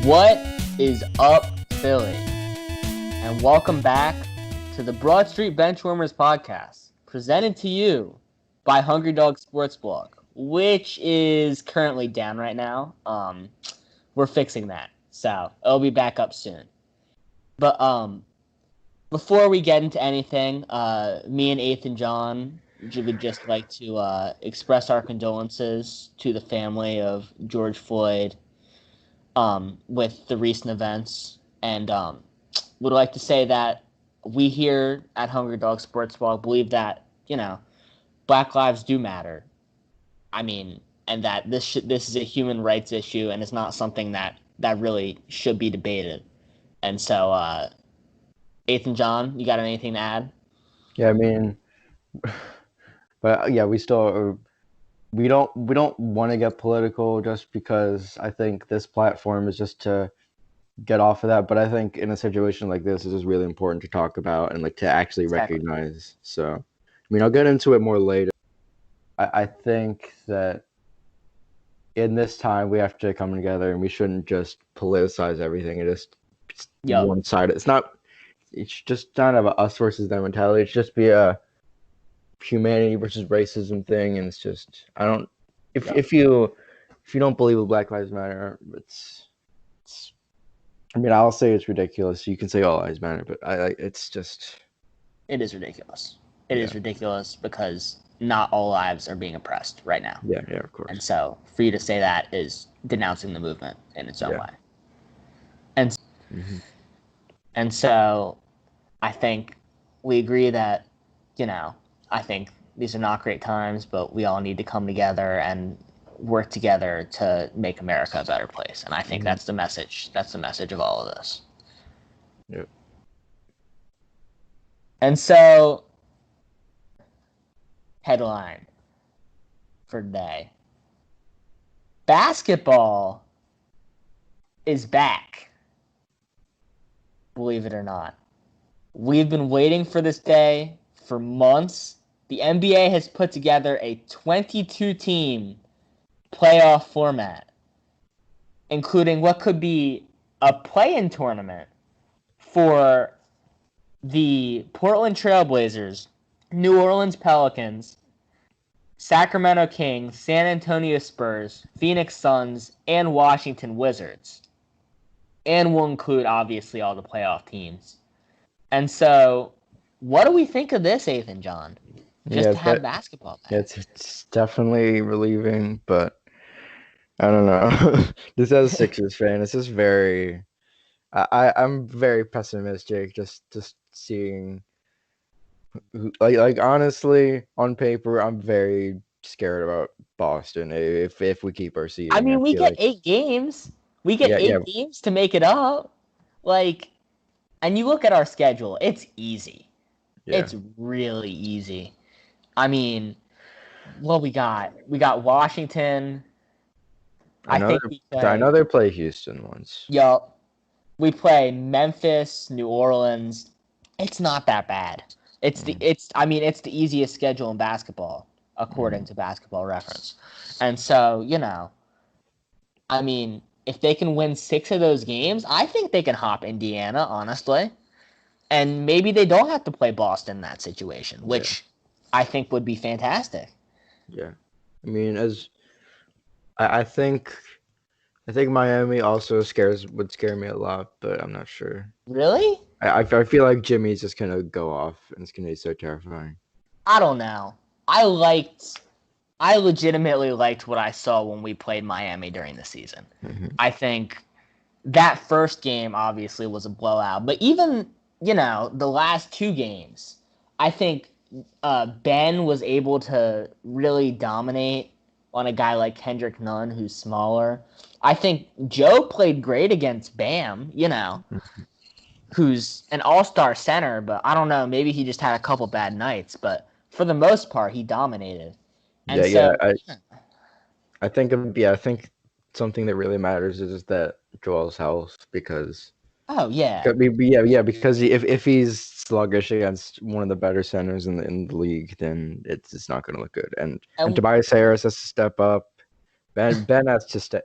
What is up, Philly? And welcome back to the Broad Street Benchwarmers podcast, presented to you by Hungry Dog Sports Blog, which is currently down right now. We're fixing that, so it'll be back up soon. But before we get into anything, me and Ethan John would just like to express our condolences to the family of George Floyd with the recent events, and would like to say that we here at Hungry Dog Sports Blog believe that, Black lives do matter. I mean, and that this is a human rights issue, and it's not something that really should be debated. And so, Ethan John, you got anything to add? Yeah, I mean, but yeah, we don't want to get political just because I think this platform is just to get off of that. But I think in a situation like this, it is really important to talk about and to actually recognize. So, I mean, I'll get into it more later. I think that in this time we have to come together and we shouldn't just politicize everything and just one side. It's just not a us versus them mentality. It's just be a humanity versus racism thing, and it's just if you don't believe in Black Lives Matter, I'll say it's ridiculous. You can say all lives matter, but it is ridiculous. It is ridiculous because not all lives are being oppressed right now. Yeah, of course. And so for you to say that is denouncing the movement in its own way. And so I think we agree that, I think these are not great times, but we all need to come together and work together to make America a better place. And I think that's the message. That's the message of all of this. Yep. And so, headline for today. Basketball is back. Believe it or not. We've been waiting for this day for months. The NBA has put together a 22-team playoff format, including what could be a play-in tournament for the Portland Trailblazers, New Orleans Pelicans, Sacramento Kings, San Antonio Spurs, Phoenix Suns, and Washington Wizards. And will include, obviously, all the playoff teams. And so, what do we think of this, Ethan John? Just to have basketball back. It's definitely relieving, but I don't know. Just as a Sixers fan, it's just very... I'm very pessimistic just seeing... honestly, on paper, I'm very scared about Boston if we keep our seeding. I mean, we get 8 games. We get 8 games to make it up. And you look at our schedule, it's easy. Yeah. It's really easy. I mean, what we got? We got Washington. I know they play Houston once. Yup. We play Memphis, New Orleans. It's not that bad. It's the easiest schedule in basketball, according to Basketball Reference. And so, I mean, if they can win 6 of those games, I think they can hop Indiana, honestly. And maybe they don't have to play Boston in that situation, which I think would be fantastic. Yeah. I mean, I think Miami also would scare me a lot, but I'm not sure. Really? I feel like Jimmy's just going to go off, and it's going to be so terrifying. I don't know. I legitimately liked what I saw when we played Miami during the season. Mm-hmm. I think that first game obviously was a blowout, but even, the last 2 games, I think Ben was able to really dominate on a guy like Kendrick Nunn, who's smaller. I think Joe played great against Bam, who's an all-star center, but I don't know, maybe he just had a couple bad nights, but for the most part, he dominated. And I think something that really matters is that Joel's health, because because if he's sluggish against one of the better centers in the league, then it's not going to look good. And Tobias Harris has to step up. Ben has to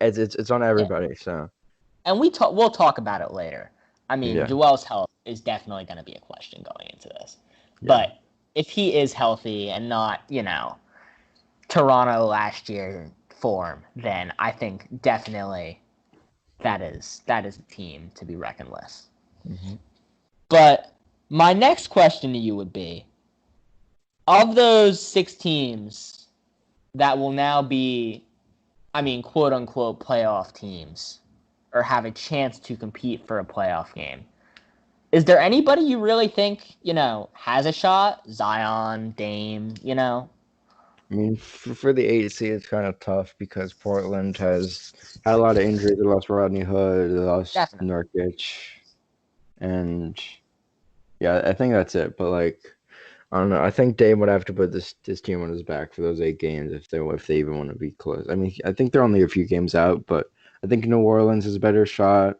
it's on everybody. So and we'll talk about it later. I mean, Yeah. Joel's health is definitely going to be a question going into this. Yeah. But if he is healthy and not, Toronto last year form, then I think definitely that is a team to be reckoned with. Mm-hmm. But my next question to you would be, of those 6 teams that will now be, quote unquote, playoff teams or have a chance to compete for a playoff game, is there anybody you really think, has a shot? Zion, Dame, I mean, for the 8 seed, it's kind of tough because Portland has had a lot of injuries. They lost Rodney Hood, they lost Definitely. Nurkic, and yeah, I think that's it. But like, I don't know. I think Dame would have to put this team on his back for those 8 games if they even want to be close. I mean, I think they're only a few games out, but I think New Orleans is a better shot.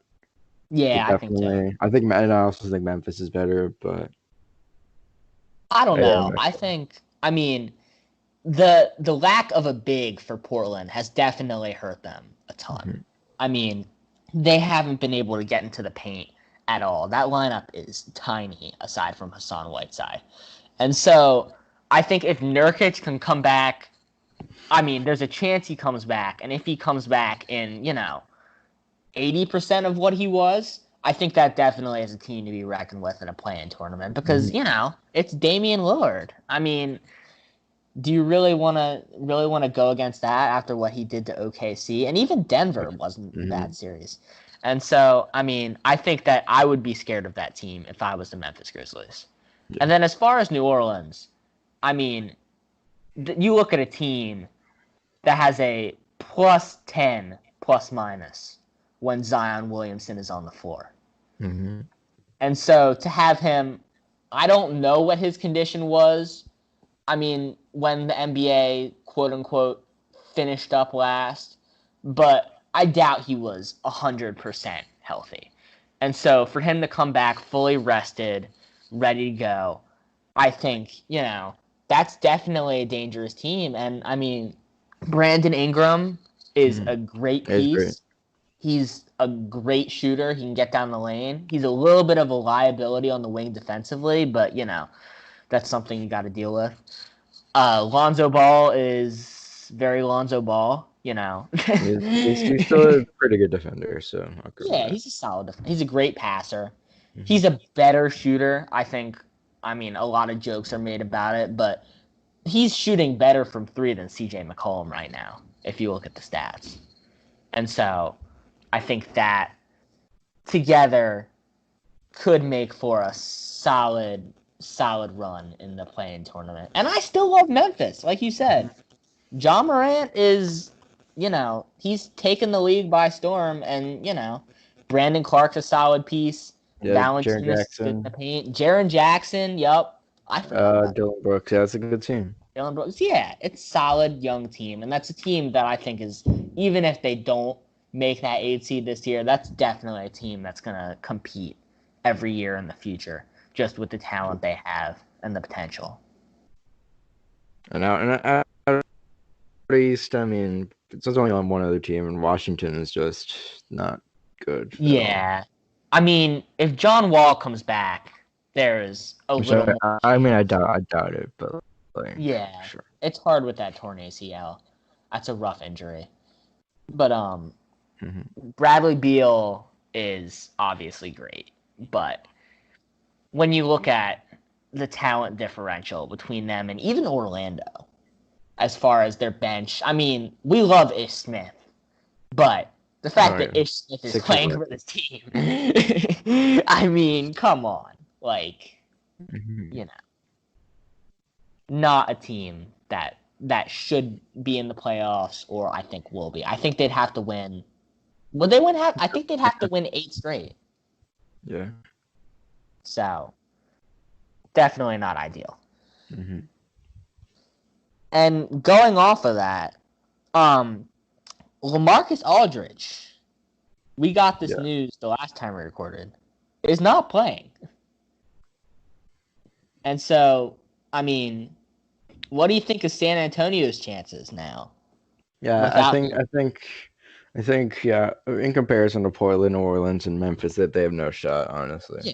Yeah, I think so. Definitely. And I also think Memphis is better, but I don't know. not I sure. think, the lack of a big for Portland has definitely hurt them a ton. Mm-hmm. They haven't been able to get into the paint at all. That lineup is tiny aside from Hassan Whiteside. And so I think if Nurkic can come back, there's a chance he comes back. And if he comes back in, 80% of what he was, I think that definitely is a team to be reckoned with in a play-in tournament because, it's Damian Lillard. Do you really want to go against that after what he did to OKC? And even Denver wasn't a bad series. And so, I think that I would be scared of that team if I was the Memphis Grizzlies. Yeah. And then as far as New Orleans, you look at a team that has a +10 plus minus when Zion Williamson is on the floor. Mm-hmm. And so to have him, I don't know what his condition was. When the NBA, quote unquote, finished up last, but I doubt he was 100% healthy. And so for him to come back fully rested, ready to go, I think, that's definitely a dangerous team. And Brandon Ingram is a great It's great. piece. He's a great shooter. He can get down the lane. He's a little bit of a liability on the wing defensively, but, that's something you got to deal with. Lonzo Ball is very Lonzo Ball, He's still a pretty good defender, so I'll agree with Yeah, that. he's a solid. He's a great passer. Mm-hmm. He's a better shooter. I think. A lot of jokes are made about it, but he's shooting better from 3 than CJ McCollum right now. If you look at the stats, and so I think that together could make for a solid run in the play-in tournament. And I still love Memphis, like you said. Ja Morant is, he's taken the league by storm, and Brandon Clark's a solid piece. Yeah, Valanciunas is good in the paint. Jaren Jackson, yup. I forgot about Dylan Brooks. Yeah, that's a good team. Dylan Brooks. Yeah, it's a solid young team, and that's a team that I think is, even if they don't make that 8 seed this year, that's definitely a team that's going to compete every year in the future, just with the talent they have and the potential. And out East, there's only on one other team, and Washington is just not good. Yeah. If John Wall comes back, there's a little more. I doubt it, but yeah, sure. It's hard with that torn ACL. That's a rough injury. But Bradley Beal is obviously great, but when you look at the talent differential between them and even Orlando, as far as their bench, we love Ish Smith, but the fact that Ish Smith is playing for this team, come on, not a team that should be in the playoffs, or I think will be. I think they'd have to win. Would they win half? I think they'd have to win 8 straight. Yeah. So, definitely not ideal. Mm-hmm. And going off of that, LaMarcus Aldridge, we got this news the last time we recorded, is not playing. And so, what do you think of San Antonio's chances now? Yeah, I think I think, yeah, in comparison to Portland, New Orleans, and Memphis, that they have no shot, honestly. Yeah,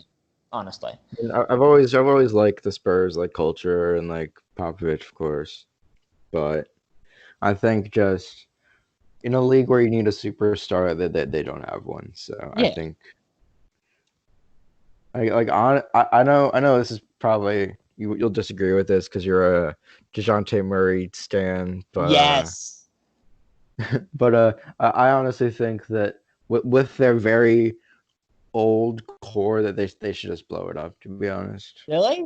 honestly. And I've always liked the Spurs, like culture and like Popovich, of course. But I think just in a league where you need a superstar, that they don't have one. So I Yeah. think I know this is probably you'll disagree with this because you're a DeJounte Murray stan, Yes. but I honestly think that with their very old core that they should just blow it up. To be honest, Really?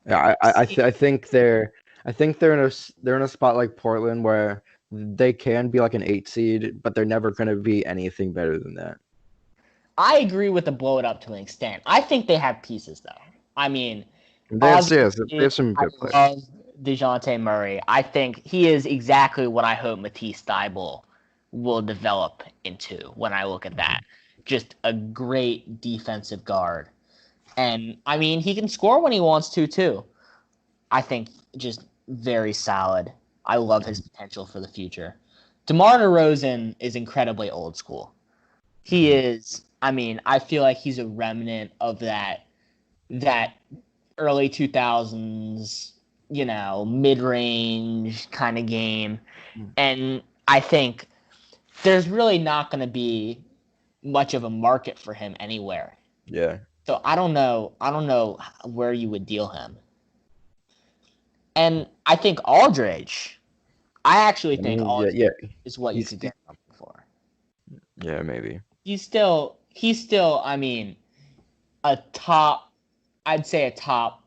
yeah, See, I think they're in a spot like Portland where they can be like an 8 seed, but they're never going to be anything better than that. I agree with the blow it up to an extent. I think they have pieces though. I mean, They have obviously, some I good players. love DeJounte Murray. I think he is exactly what I hope Matisse Thybulle will develop into when I look at that. Just a great defensive guard. And I mean, he can score when he wants to too. I think just very solid. I love his potential for the future. DeMar DeRozan is incredibly old school. He is. I mean, I feel like he's a remnant of that early 2000s, mid-range kind of game. And I think there's really not going to be much of a market for him anywhere. Yeah. So I don't know where you would deal him. And I think Aldridge, I actually I think mean, Aldridge yeah. is what you He's could get something for. yeah, maybe. He's still, I mean, I'd say a top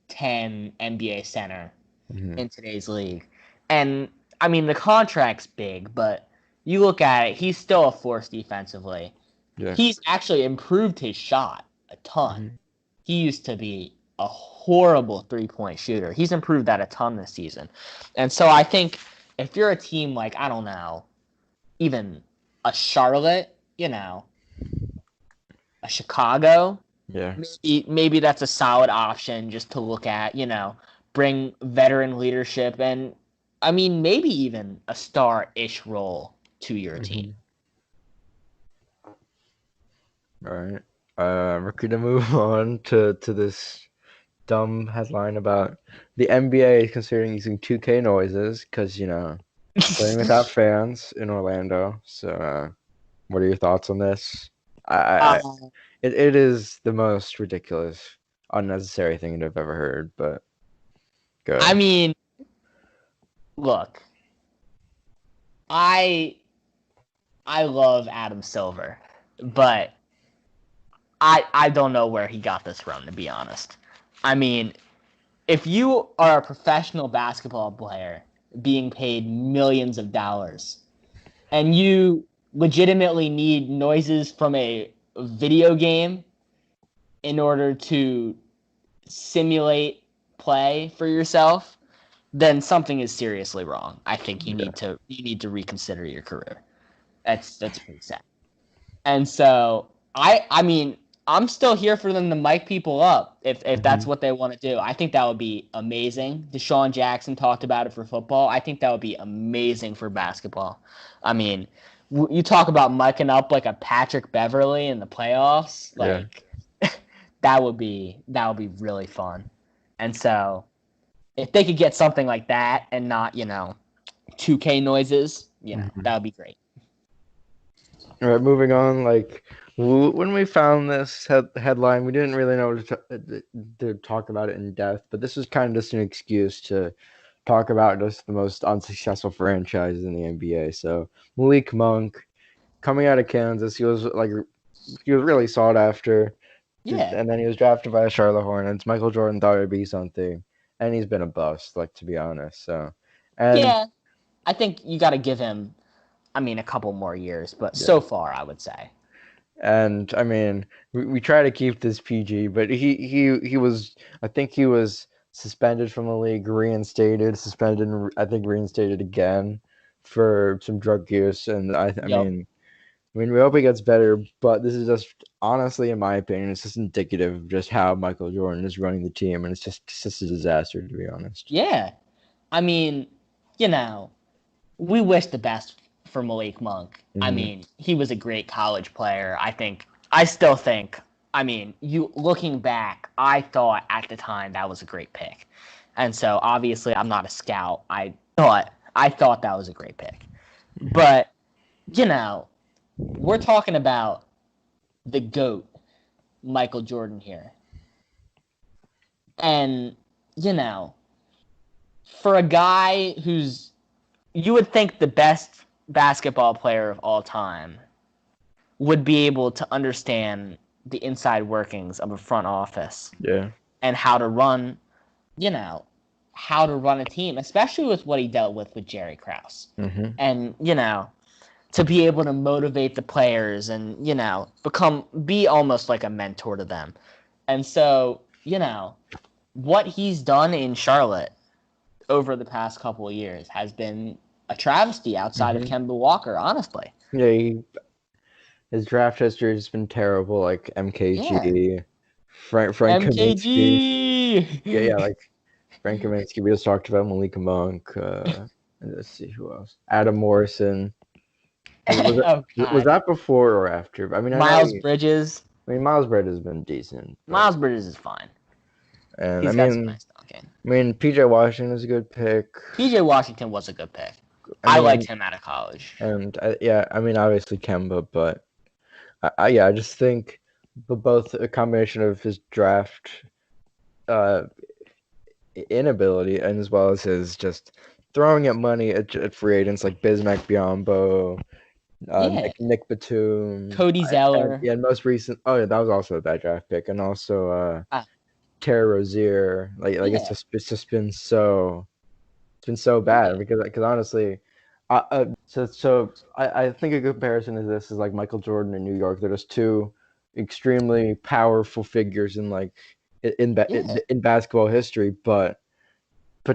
10 NBA center Mhm. in today's league. And I mean, the contract's big, but you look at it, he's still a force defensively. Yeah. He's actually improved his shot a ton. Mhm. He used to be a horrible 3-point shooter. He's improved that a ton this season. And so I think if you're a team like, I don't know, even a Charlotte, a Chicago, Yeah. maybe that's a solid option just to look at, bring veteran leadership and I mean maybe even a star-ish role to your team. All right. We're gonna move on to this dumb headline about the NBA considering using 2K noises because playing without fans in Orlando. So, what are your thoughts on this? I uh, it is the most ridiculous, unnecessary thing that I've ever heard. But go I ahead. mean, look, I I love Adam Silver, but I don't know where he got this from to be honest. I mean, if you are a professional basketball player being paid millions of dollars and you legitimately need noises from a video game in order to simulate play for yourself, then something is seriously wrong. I think you Yeah. need to reconsider your career. That's pretty sad. And so I mean I'm still here for them to mic people up if that's Mhm. what they want to do. I think that would be amazing. Deshaun Jackson talked about it for football. I think that would be amazing for basketball. I mean, you talk about micing up like a Patrick Beverly in the playoffs, Yeah. like that would be really fun. And so if they could get something like that and not 2K noises, Mhm. that would be great. All right, moving on. Like when we found this headline, we didn't really know to talk about it in depth, but this was kind of just an excuse to talk about just the most unsuccessful franchises in the NBA. So Malik Monk coming out of Kansas, he was really sought after, Yeah. and then he was drafted by the Charlotte Hornets. Michael Jordan thought it'd be something, and he's been a bust, like to be honest. So, and Yeah. I think you got to give him, I mean, a couple more years, but yeah, so far, I would say. and I mean, we try to keep this PG, but he was, I think he was suspended from the league, reinstated, suspended, and I think reinstated again for some drug use, and I Yep. mean. I mean, we hope he gets better, but this is just honestly, in my opinion, it's just indicative of just how Michael Jordan is running the team, and it's just a disaster, to be honest. Yeah. I mean, you know, we wish the best for Malik Monk. I Mhm. mean, he was a great college player. I still think, looking back, I thought at the time that was a great pick. And so obviously I'm not a scout. I thought that was a great pick. But, we're talking about the GOAT, Michael Jordan here. And, for a guy who's, you would think the best basketball player of all time would be able to understand the inside workings of a front office Yeah. and how to run, how to run a team, especially with what he dealt with Jerry Krause. Mhm. And, to be able to motivate the players and, be almost like a mentor to them. And so, what he's done in Charlotte over the past couple of years has been a travesty outside of Kemba Walker, honestly. Yeah, his draft history has been terrible, like MKG, Frank Kaminsky. MKG! Yeah, like Frank Kaminsky. We just talked about Malik Monk. Let's see who else. Adam Morrison. Oh, Was God. that before or after? I mean, Miles Bridges. Miles Bridges has been decent, Miles Bridges is fine. and He's got some nice dunking. PJ Washington is a good pick. PJ Washington was a good pick. I I mean, liked him out of college. and obviously Kemba, but I just think both a combination of his draft inability and as well as his just throwing at money at free agents like Bismack Biyombo, Nick Batum, Cody Zeller. and most recent. Oh yeah, that was also a bad draft pick, and also Terry Rozier. It's just been so bad because honestly, I think a good comparison to this is like Michael Jordan in New York. They're just two extremely powerful figures in basketball history, but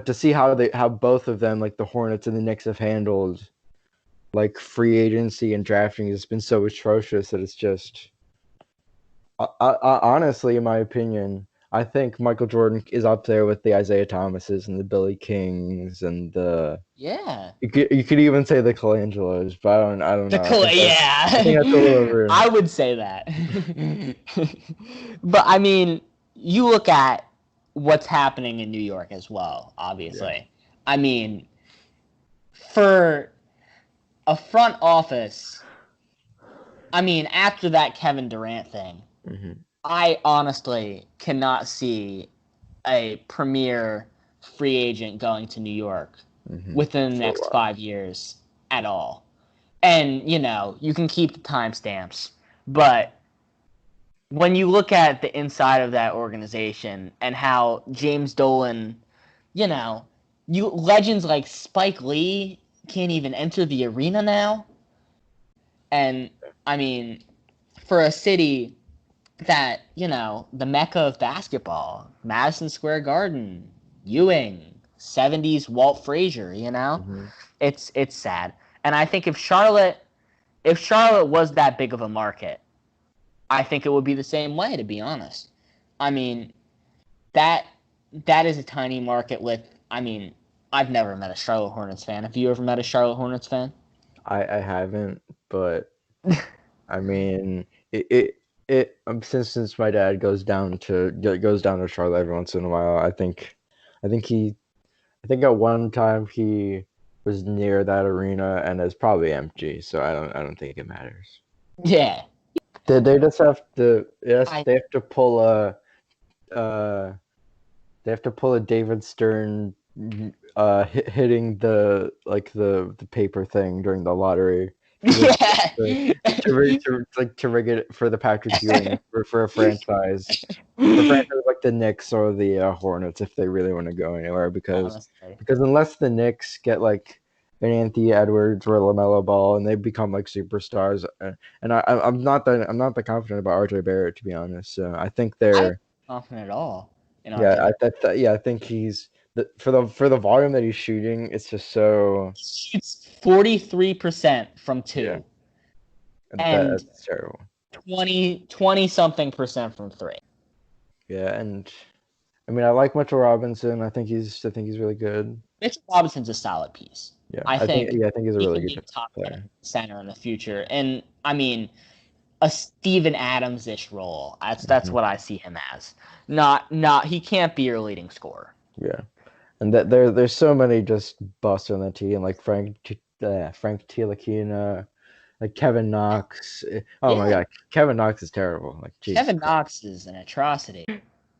to see how both of them, like the Hornets and the Knicks, have handled like free agency and drafting has been so atrocious that it's just honestly, in my opinion, I think Michael Jordan is up there with the Isaiah Thomases and the Billy Kings and the you could even say the Colangelos, but I don't know. I think that's a little rude. I would say that. But I mean, you look at what's happening in New York as well, obviously. Yeah. I mean, for a front office, after that Kevin Durant thing, I honestly cannot see a premier free agent going to New York within the next 5 years at all. And, you can keep the timestamps, but when you look at the inside of that organization and how James Dolan, legends like Spike Lee can't even enter the arena now. And, for a city that, the mecca of basketball, Madison Square Garden, Ewing, 70s Walt Frazier, it's sad. And I think if Charlotte was that big of a market, I think it would be the same way, to be honest. That is a tiny market with, I've never met a Charlotte Hornets fan. Have you ever met a Charlotte Hornets fan? I haven't, but since my dad goes down to Charlotte every once in a while, I think at one time he was near that arena and it's probably empty, so I don't think it matters. Yeah. They just have to they have to pull a David Stern hitting the paper thing during the lottery. To rig it for the Patrick Ewing for a franchise. The franchise like the Knicks or the Hornets if they really want to go anywhere because unless the Knicks get like an Anthony Edwards or a LaMelo Ball and they become like superstars, and I'm not that confident about RJ Barrett, to be honest. So I think they're not confident at all. I think he's for the volume that he's shooting, it's just so. He shoots 43% from two. Yeah. And that's terrible. 20 something percent from three. Yeah, and I like Mitchell Robinson. I think he's really good. Mitchell Robinson's a solid piece. Yeah, I think I think he's a he really can be good a top 10 player. center in the future. And I mean, a Steven Adams-ish role. That's what I see him as. Not he can't be your leading scorer. Yeah, and that there's so many just busts on that team, like Frank Tilikina, like Kevin Knox. Oh my Yeah, God, Kevin Knox is terrible. Like Jesus Kevin Christ, Knox is an atrocity.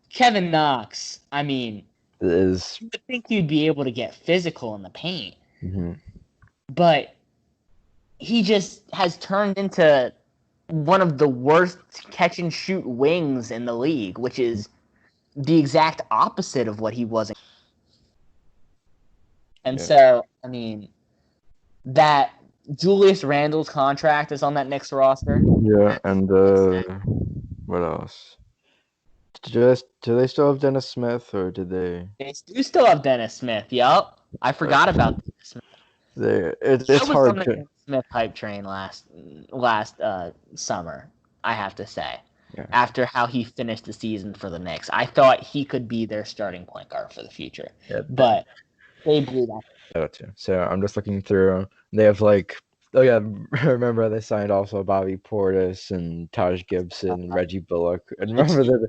Kevin Knox, I mean, it is. you would think you'd be able to get physical in the paint, Mm-hmm. but he just has turned into one of the worst catch and shoot wings in the league, which is the exact opposite of what he was. And Yeah, so, I mean, that Julius Randle's contract is on that Knicks roster. yeah, and what else? Do they still have Dennis Smith, or did they? They do still have Dennis Smith. Yup. I forgot about Dennis Smith. I It's was on hard the to. Dennis Smith hype train last summer, I have to say. Yeah. After how he finished the season for the Knicks, I thought he could be their starting point guard for the future. Yeah, But they blew that. too. So I'm just looking through. They have like, oh yeah, remember they signed also Bobby Portis and Taj Gibson and Reggie Bullock. And remember the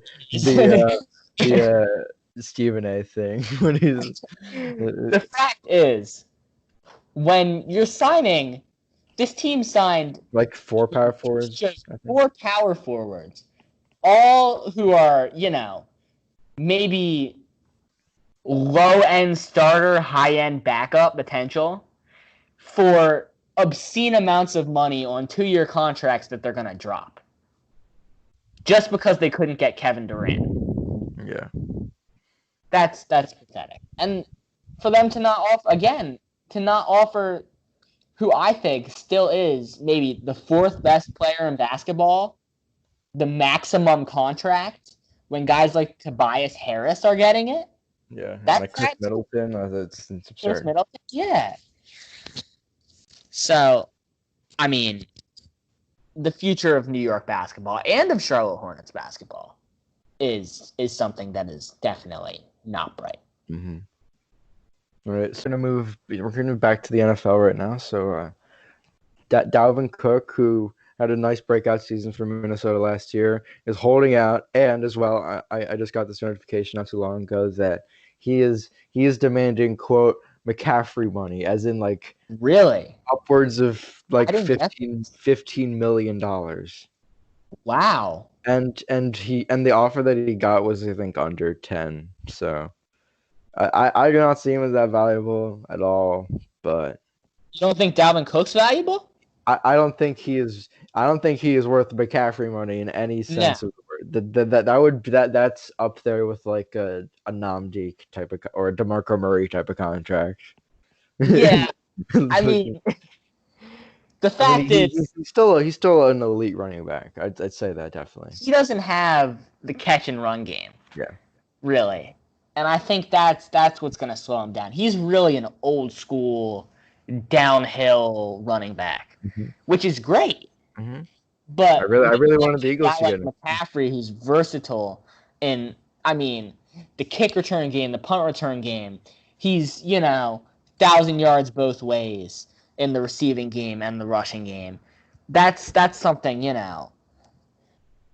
Stephen A thing when he's The fact is, when you're signing, this team signed like 4 power forwards. just I think. 4 power forwards, all who are, maybe low-end starter, high-end backup potential for obscene amounts of money on 2-year contracts that they're going to drop. Just because they couldn't get Kevin Durant. Yeah. That's pathetic. And for them to not offer who I think still is maybe the 4th best player in basketball, the maximum contract, when guys like Tobias Harris are getting it. Yeah. That's like Chris Middleton. It's absurd. Chris Middleton, yeah. So, I mean, the future of New York basketball and of Charlotte Hornets basketball is something that is definitely not bright. Mm-hmm. All right, so we're gonna move back to the NFL right now. So Dalvin Cook, who had a nice breakout season for Minnesota last year, is holding out, and as well, I just got this notification not too long ago that he is demanding, quote, McCaffrey money, as in like Really? upwards of like I didn't get $15 million. Wow. And the offer that he got was, I think, under 10. So I do not see him as that valuable at all, but You don't think Dalvin Cook's valuable? I don't think he is. I don't think he is worth McCaffrey money in any sense of the word. That's up there with like a Namdi type of or a DeMarco Murray type of contract. Yeah. I mean, the fact is, he's still an elite running back. I'd say that definitely. He doesn't have the catch and run game. Yeah. Really. And I think that's what's going to slow him down. He's really an old school downhill running back, which is great. Mm-hmm. But I really wanted the Eagles to get him. McCaffrey, who's versatile in, the kick return game, the punt return game. He's 1,000 yards both ways in the receiving game and the rushing game. That's something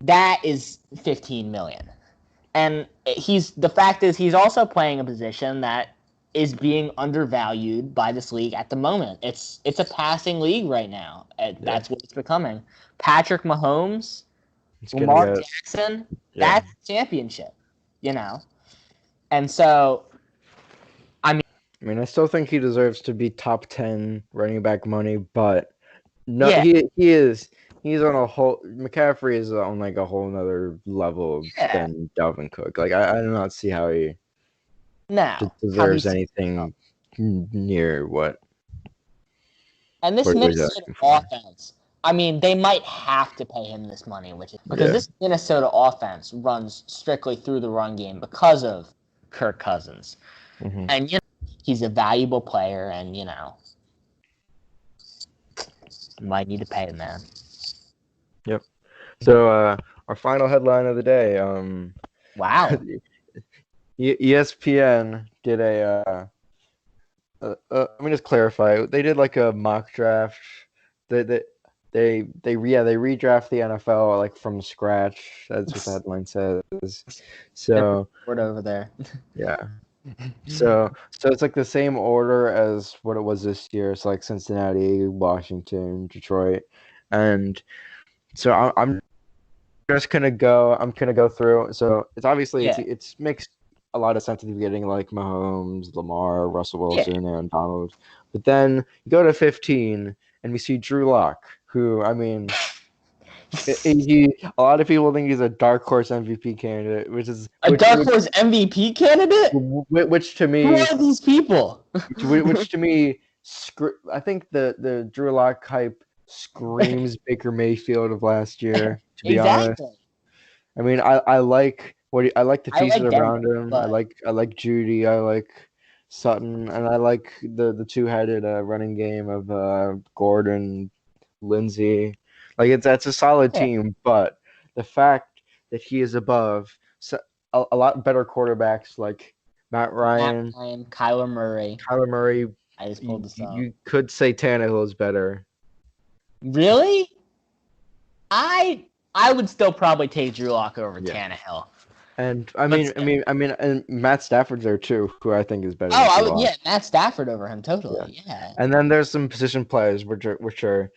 that is $15 million. And the fact is he's also playing a position that is being undervalued by this league at the moment. It's a passing league right now. That's what it's becoming. Patrick Mahomes, Lamar Jackson, that's championship, And so, I still think he deserves to be top 10 running back money, but no, he is. He's on a whole. McCaffrey is on like a whole nother level than Dalvin Cook. Like I do not see how he deserves anything near what. And this Minnesota offense, they might have to pay him this money, because this Minnesota offense runs strictly through the run game because of Kirk Cousins, and he's a valuable player, and you might need to pay him, man. Yep. So our final headline of the day. Wow. ESPN did a Let me just clarify. They did like a mock draft. They they they redraft the NFL like from scratch. That's what the headline says. Different So word over there. yeah. So it's like the same order as what it was this year. It's like Cincinnati, Washington, Detroit, and so I'm just gonna go. I'm gonna go through. So it's obviously Yeah. it's makes a lot of sense at the beginning, like Mahomes, Lamar, Russell Yeah. Wilson, Aaron Donald. But then you go to 15, and we see Drew Lock, who I mean, a lot of people think he's a dark horse MVP candidate, A dark horse MVP candidate? which to Who me, are these people? which to me, I think the Drew Lock hype screams Baker Mayfield of last year. To be honest. Exactly. I mean, I like the I pieces like Denver, around him. but I like Judy. I like Sutton, and I like the two-headed running game of Gordon, Lindsey. Like that's a solid yeah, team, but the fact that he is above a lot better quarterbacks like Matt Matt Ryan, Ryan, Kyler Murray. Kyler Murray, I just pulled this up. you could say Tannehill is better. Really? I would still probably take Drew Lock over Tannehill. And I mean, and Matt Stafford's there too, who I think is better. Oh, than I Drew would, Lock. Matt Stafford over him totally. Yeah. And then there's some position players which are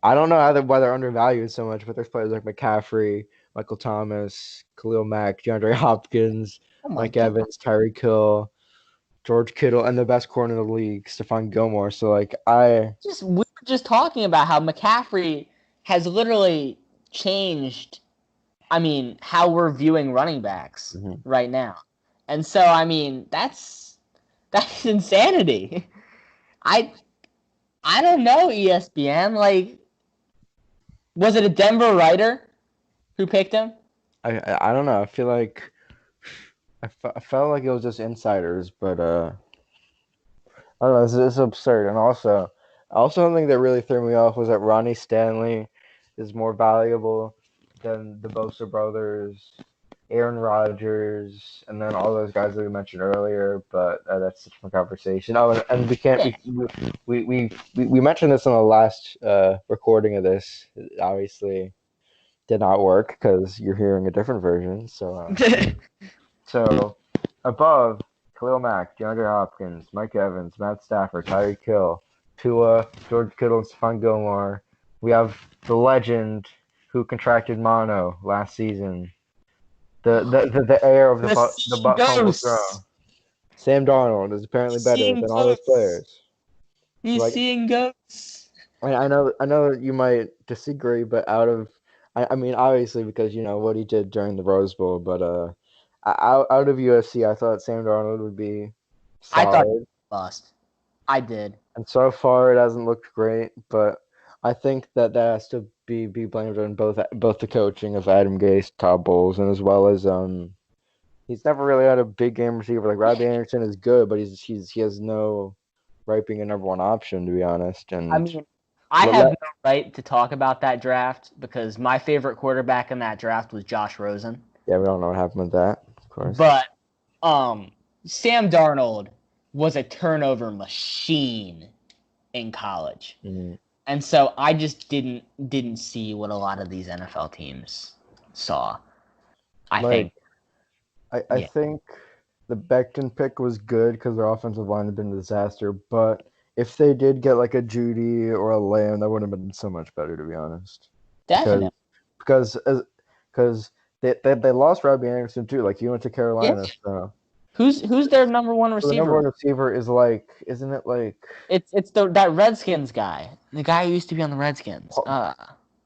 I don't know why they're undervalued so much, but there's players like McCaffrey, Michael Thomas, Khalil Mack, DeAndre Hopkins, Oh my Mike God. Evans, Tyreek Hill, George Kittle, and the best corner in the league, Stephon Gilmore. So like We were just talking about how McCaffrey has literally changed. I mean, how we're viewing running backs right now, and so I mean that's insanity. I don't know, ESPN. Like, was it a Denver writer who picked him? I don't know. I feel like I felt like it was just insiders, but I don't know. It's absurd, and also something that really threw me off was that Ronnie Stanley is more valuable than the Bosa brothers, Aaron Rodgers, and then all those guys that we mentioned earlier. But that's a different conversation. Oh, and we can't we mentioned this in the last recording of this. It obviously did not work because you're hearing a different version. So above Khalil Mack, DeAndre Hopkins, Mike Evans, Matt Stafford, Tyreek Hill, Tua, George Kittle, and Stephon Gilmore. We have the legend who contracted mono last season. The heir of the butt fumble throw. Sam Darnold is apparently better than all those players. He's seeing ghosts. I know you might disagree, but I mean obviously because you know what he did during the Rose Bowl, but out of USC, I thought Sam Darnold would be solid. I thought he was bust. I did. And so far, it hasn't looked great, but I think that has to be blamed on both the coaching of Adam Gase, Todd Bowles, and as well as he's never really had a big game receiver. Like Robbie Anderson is good, but he has no right being a number one option, to be honest. And I mean, I have no right to talk about that draft because my favorite quarterback in that draft was Josh Rosen. Yeah, we don't know what happened with that, of course. But Sam Darnold was a turnover machine in college. Mm-hmm. And so I just didn't see what a lot of these NFL teams saw. I think the Becton pick was good because their offensive line had been a disaster, but if they did get like a Judy or a Lamb, that would have been so much better, to be honest. Definitely. Because they lost Robbie Anderson too. Like he went to Carolina. Yes. So. Who's their number one receiver? The number one receiver is like, isn't it like? It's that Redskins guy, the guy who used to be on the Redskins.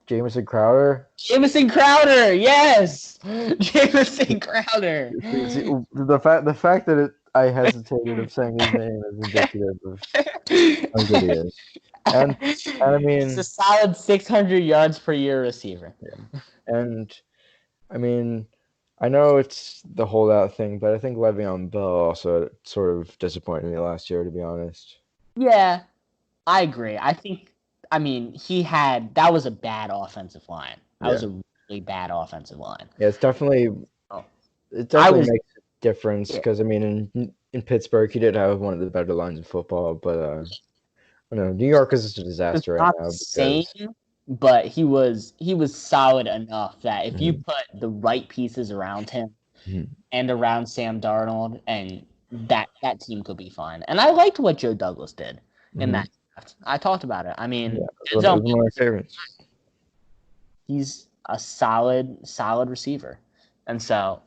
Jamison Crowder. Jamison Crowder, yes, Jamison Crowder. The fact that I hesitated of saying his name is indicative of how good he is. And I mean, it's a solid 600 yards per year receiver. Yeah. And I mean, I know it's the holdout thing, but I think Le'Veon Bell also sort of disappointed me last year, to be honest. Yeah, I agree. I mean, that was a bad offensive line. That was a really bad offensive line. Yeah, it definitely makes a difference because I mean, in Pittsburgh, he did have one of the better lines in football, but I don't know. New York is just a It's disaster right not the now same, because but he was solid enough that if you Mhm. put the right pieces around him Mhm. and around Sam Darnold, and that team could be fine. And I liked what Joe Douglas did in Mhm. that draft. I talked about it. I mean, Yeah, it Denzel, was one of my favorites. he's a solid receiver, and so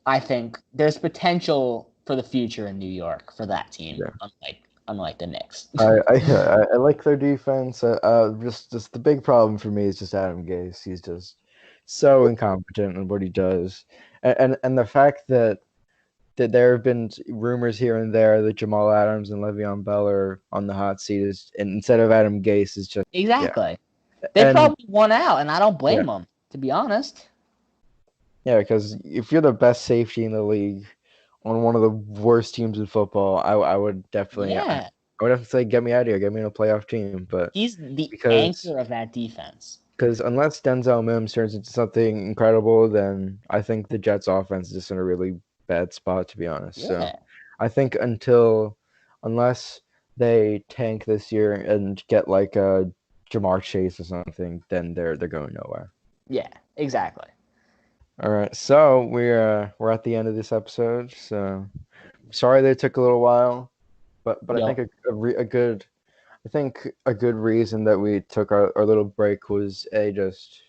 I think there's potential for the future in New York for that team, Yeah. unlike the Knicks. I like their defense. Just the big problem for me is just Adam Gase. He's just so incompetent in what he does, and the fact that there have been rumors here and there that Jamal Adams and Le'Veon Bell are on the hot seat is and instead of Adam Gase is just yeah. Exactly. They And probably won out, and I don't yeah, blame them, to be honest. yeah, because if you're the best safety in the league on one of the worst teams in football, I would definitely Yeah, I would have to say get me out of here, get me in a playoff team, but he's the because anchor of that defense. Because unless Denzel Mims turns into something incredible, then I think the Jets' offense is just in a really bad spot, to be honest. So Yeah, I think unless they tank this year and get like a Jamar Chase or something, then they're going nowhere. yeah, exactly. All right, so we're at the end of this episode. So sorry that it took a little while, but I think Yep. a good I think a good reason that we took our little break was just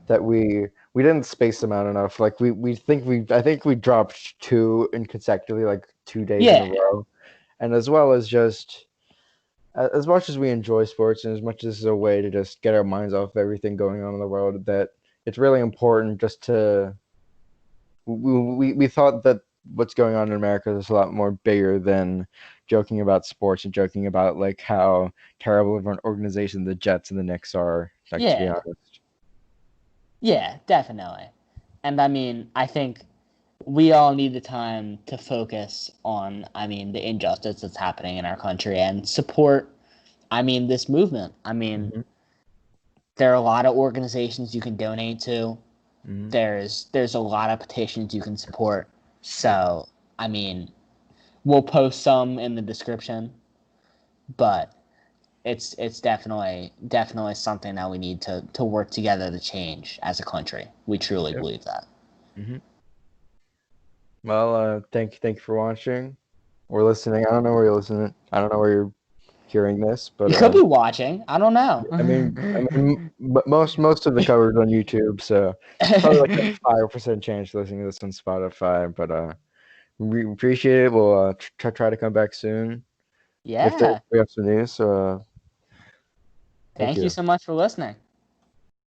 that we didn't space them out enough. Like I think we dropped two in consecutively, like 2 days in a Yeah, row, and as well as just as much as we enjoy sports and as much as it's a way to just get our minds off of everything going on in the world, that it's really important just to we thought that what's going on in America is a lot more bigger than joking about sports and joking about like how terrible of an organization the Jets and the Knicks are. Like to be yeah, honest. yeah, definitely. And I mean, I think we all need the time to focus on, the injustice that's happening in our country and support, this movement. Hmm. There are a lot of organizations you can donate to. Hmm. There's a lot of petitions you can support. So, I mean, we'll post some in the description, but it's definitely something that we need to work together to change as a country. We truly Yep. believe that. Hmm. Well, thank you for watching or listening. I don't know where you're listening. I don't know where you're hearing this, but You could be watching. I don't know. most of the coverage on YouTube, so probably like a 5% chance you're listening to this on Spotify. But we appreciate it. We'll try to come back soon if Yeah. we have some news. So thank Thank you you. so much for listening.